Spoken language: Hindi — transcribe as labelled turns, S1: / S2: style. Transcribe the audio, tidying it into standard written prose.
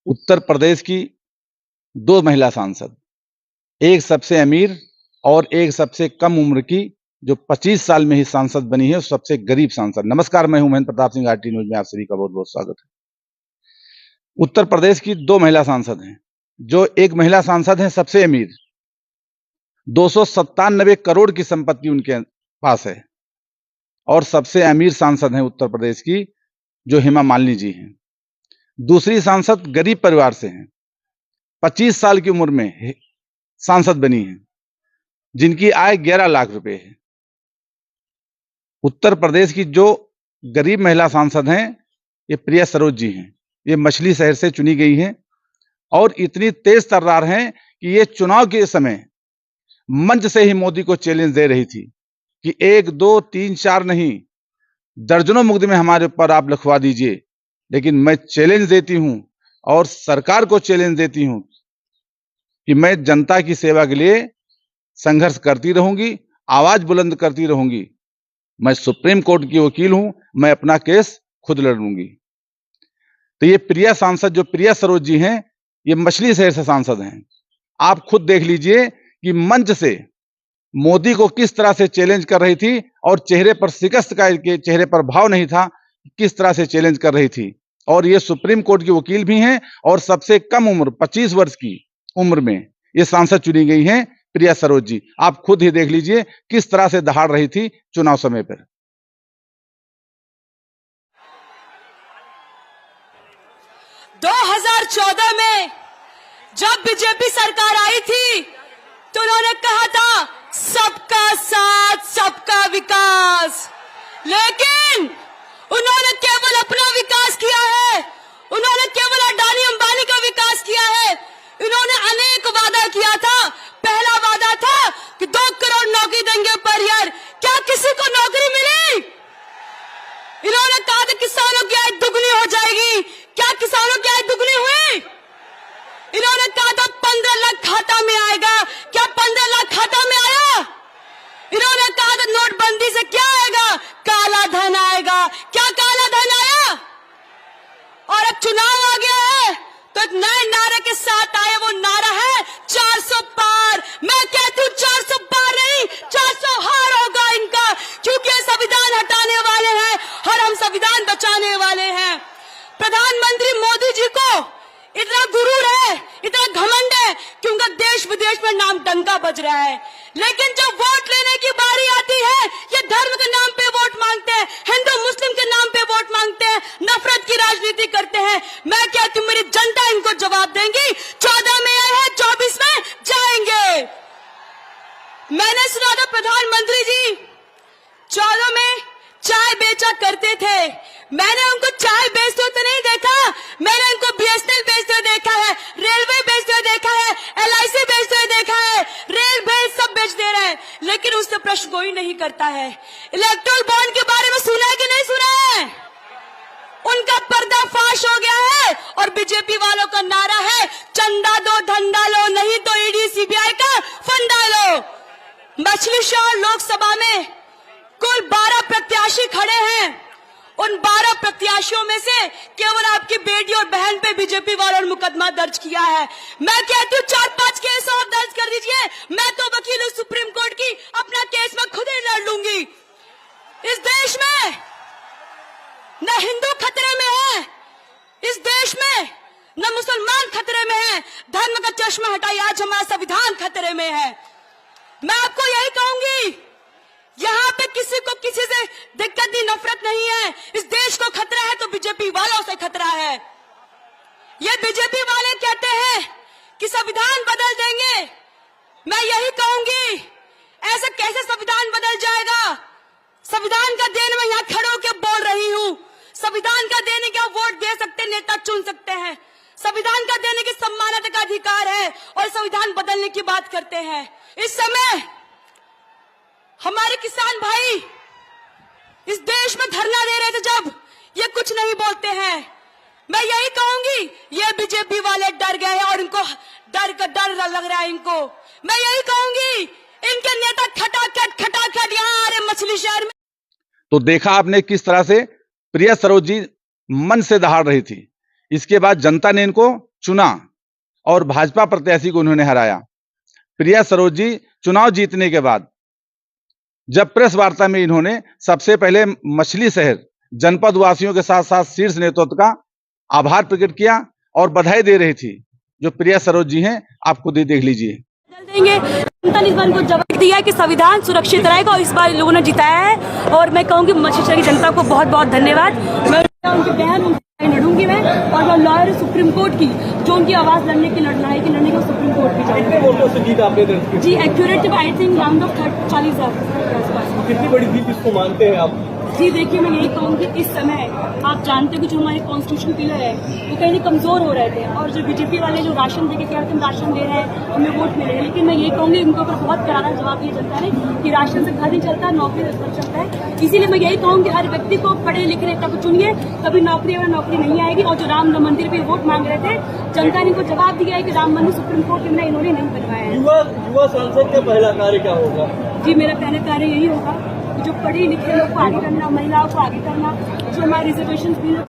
S1: उत्तर प्रदेश की दो महिला सांसद, एक सबसे अमीर और एक सबसे कम उम्र की, जो 25 साल में ही सांसद बनी है, सबसे गरीब सांसद। नमस्कार, मैं हूं महेंद्र प्रताप सिंह, आरटी न्यूज में आप सभी का बहुत बहुत स्वागत है। उत्तर प्रदेश की दो महिला सांसद हैं। जो एक महिला सांसद हैं सबसे अमीर, 297 करोड़ की संपत्ति उनके पास है, और सबसे अमीर सांसद हैं उत्तर प्रदेश की, जो हेमा मालिनी जी हैं। दूसरी सांसद गरीब परिवार से हैं, 25 साल की उम्र में सांसद बनी हैं, जिनकी आय 11 लाख रुपए है। उत्तर प्रदेश की जो गरीब महिला सांसद हैं, ये प्रिया सरोज जी हैं। ये मछली शहर से चुनी गई हैं और इतनी तेज तर्रार हैं कि ये चुनाव के समय मंच से ही मोदी को चैलेंज दे रही थी कि 1, 2, 3, 4 नहीं, दर्जनों मुकदमे हमारे ऊपर आप लिखवा दीजिए, लेकिन मैं चैलेंज देती हूं और सरकार को चैलेंज देती हूं कि मैं जनता की सेवा के लिए संघर्ष करती रहूंगी, आवाज बुलंद करती रहूंगी। मैं सुप्रीम कोर्ट की वकील हूं, मैं अपना केस खुद लड़ूंगी। तो ये प्रिया सांसद, जो प्रिया सरोज जी हैं, ये मछली शहर से सांसद हैं। आप खुद देख लीजिए कि मंच से मोदी को किस तरह से चैलेंज कर रही थी, और चेहरे पर शिकस्त का, चेहरे पर भाव नहीं था, किस तरह से चैलेंज कर रही थी। और ये सुप्रीम कोर्ट की वकील भी हैं, और सबसे कम उम्र 25 वर्ष की उम्र में ये सांसद चुनी गई हैं प्रिया सरोज जी। आप खुद ही देख लीजिए किस तरह से दहाड़ रही थी चुनाव समय पर।
S2: 2014 में जब बीजेपी सरकार आई थी तो उन्होंने कहा था सबका साथ सबका विकास, लेकिन उन्होंने केवल अपना विकास किया है, उन्होंने केवल अडानी अंबानी का विकास किया है। इन्होंने अनेक वादा किया था। पहला वादा था कि 2 करोड़ नौकरी देंगे पर ईयर। क्या किसी को नौकरी मिली? इन्होंने कहा था किसानों की आय दुगनी हो जाएगी। क्या किसानों की आय दुगनी हुई? इन्होंने कहा था 15 लाख खाता में आएगा। क्या 15 लाख खाता में आया? इन्होंने कहा था नोटबंदी से क्या आएगा? काला धन आएगा। क्या काला धन आया? और अब चुनाव आ गया है तो एक नए नारे के साथ आए। वो नारा है 400 पार। मैं कहती हूँ 400 पार नहीं, 400 हार होगा इनका, क्योंकि ये संविधान हटाने वाले हैं और हम संविधान बचाने वाले हैं। प्रधानमंत्री मोदी जी को इतना गुरूर है, इतना घमंड है कि उनका देश विदेश में नाम डंका बज रहा है, लेकिन जब वोट लेने की बारी आती है, ये धर्म के नाम पे वोट मांगते हैं, हिंदू मुस्लिम के नाम पे वोट मांगते हैं, नफरत की राजनीति करते हैं। मैं कहती हूँ मेरी जनता इनको जवाब देंगी। 14 में आए हैं, 24 में जाएंगे। मैंने सुना था प्रधानमंत्री जी 14 में चाय बेचा करते थे। मैंने उनको चाय बेचते हुए तो नहीं देखा, मैंने उनको बीएसएनएल बेचते हुए देखा है, रेलवे बेचते हुए देखा है, एलआईसी बेचते हुए देखा है, रेल भेल सब बेच दे रहे हैं, लेकिन उससे प्रश्न कोई नहीं करता है। इलेक्ट्रल बॉन्ड के बारे में सुना है कि नहीं सुना है? उनका पर्दाफाश हो गया है और बीजेपी वालों का नारा है चंदा दो धंधा लो, नहीं तो ईडी सीबीआई का फंडा लो। मछली शहर लोकसभा में कुल 12 प्रत्याशी खड़े हैं। उन 12 प्रत्याशियों में से केवल आपकी बेटी और बहन पे बीजेपी वालों ने मुकदमा दर्ज किया है। मैं कहती हूँ 4-5 केस और दर्ज कर दीजिए। मैं तो वकील हूँ सुप्रीम कोर्ट की, अपना केस मैं खुद ही लड़ लूंगी। इस देश में न हिंदू खतरे में है, इस देश में न मुसलमान खतरे में है। धर्म का चश्मा हटाइए, आज हमारा संविधान खतरे में है। मैं आपको यही कहूंगी, यहाँ पे किसी को किसी से दिक्कत नहीं, नफरत नहीं है। इस देश को खतरा है तो बीजेपी वालों से खतरा है। ये बीजेपी वाले कहते हैं कि संविधान बदल देंगे। मैं यही कहूंगी, ऐसे कैसे संविधान बदल जाएगा? संविधान का देन मैं यहाँ खड़े होकर बोल रही हूँ। संविधान का देने का वोट दे सकते, नेता चुन सकते हैं। संविधान का देने की सम्मानता का अधिकार है, और संविधान बदलने की बात करते हैं। इस समय हमारे किसान भाई इस देश में धरना दे रहे थे, जब ये कुछ नहीं बोलते हैं। मैं यही कहूंगी, ये बीजेपी वाले डर गए हैं और इनको डर लग रहा है इनको। मैं यही कहूंगी, इनके नेता खटाखट यहाँ आ रहे मछली शहर में।
S1: तो देखा आपने किस तरह से प्रिया सरोज जी मन से दहाड़ रही थी। इसके बाद जनता ने इनको चुना और भाजपा प्रत्याशी को उन्होंने हराया। प्रिया सरोज जी चुनाव जीतने के बाद जब प्रेस वार्ता में इन्होंने सबसे पहले मछली शहर जनपद वासियों के साथ साथ शीर्ष नेतृत्व का आभार प्रकट किया और बधाई दे रही थी। जो प्रिया सरोज जी हैं, आप खुद ही देख लीजिए।
S2: देंगे जनता ने इस बार को जवाब दिया है कि संविधान सुरक्षित रहेगा और इस बार लोगों ने जिताया है। और मैं कहूँगी मछली शहर की जनता को बहुत बहुत धन्यवाद। मैं उनकी बहन लड़ूंगी मैं, और वो लॉयर सुप्रीम कोर्ट की जो उनकी आवाज लड़ने की लड़ाई की लड़ने की सुप्रीम कोर्ट की
S3: कितने वोटों से जीत आपने दर्ज की?
S2: जी accurate I think round off 40,000 के आसपास।
S3: कितनी बड़ी जीत इसको मानते हैं आप?
S2: जी देखिए, मैं यही कहूँगी इस समय आप जानते हैं कि जो हमारे कॉन्स्टिट्यूशन पिलर है वो कहीं ना कमजोर हो रहे थे, और जो बीजेपी वाले जो राशन दे के कह रहे थे हम राशन दे रहे हैं हमें वोट मिले हैं, लेकिन मैं ये कहूँगी उनके ऊपर बहुत करारा जवाब दिया जनता ने कि राशन से घर नहीं चलता, नौकरी से घर चलता है। इसीलिए मैं यही कहूँगी हर व्यक्ति को पढ़े लिखे नेता को चुनिए, कभी नौकरी अगर नौकरी नहीं आएगी। और जो राम मंदिर पे वोट मांग रहे थे, जनता ने इनको जवाब दिया है कि राम मंदिर सुप्रीम कोर्ट में इन्होंने नहीं बनवाया है।
S3: युवा सांसद का पहला कार्य क्या होगा?
S2: जी मेरा पहला कार्य यही होगा जो पढ़े लिखे लोग को आगे करना, महिलाओं को आगे करना, जो हमारे रिजर्वेशन बिल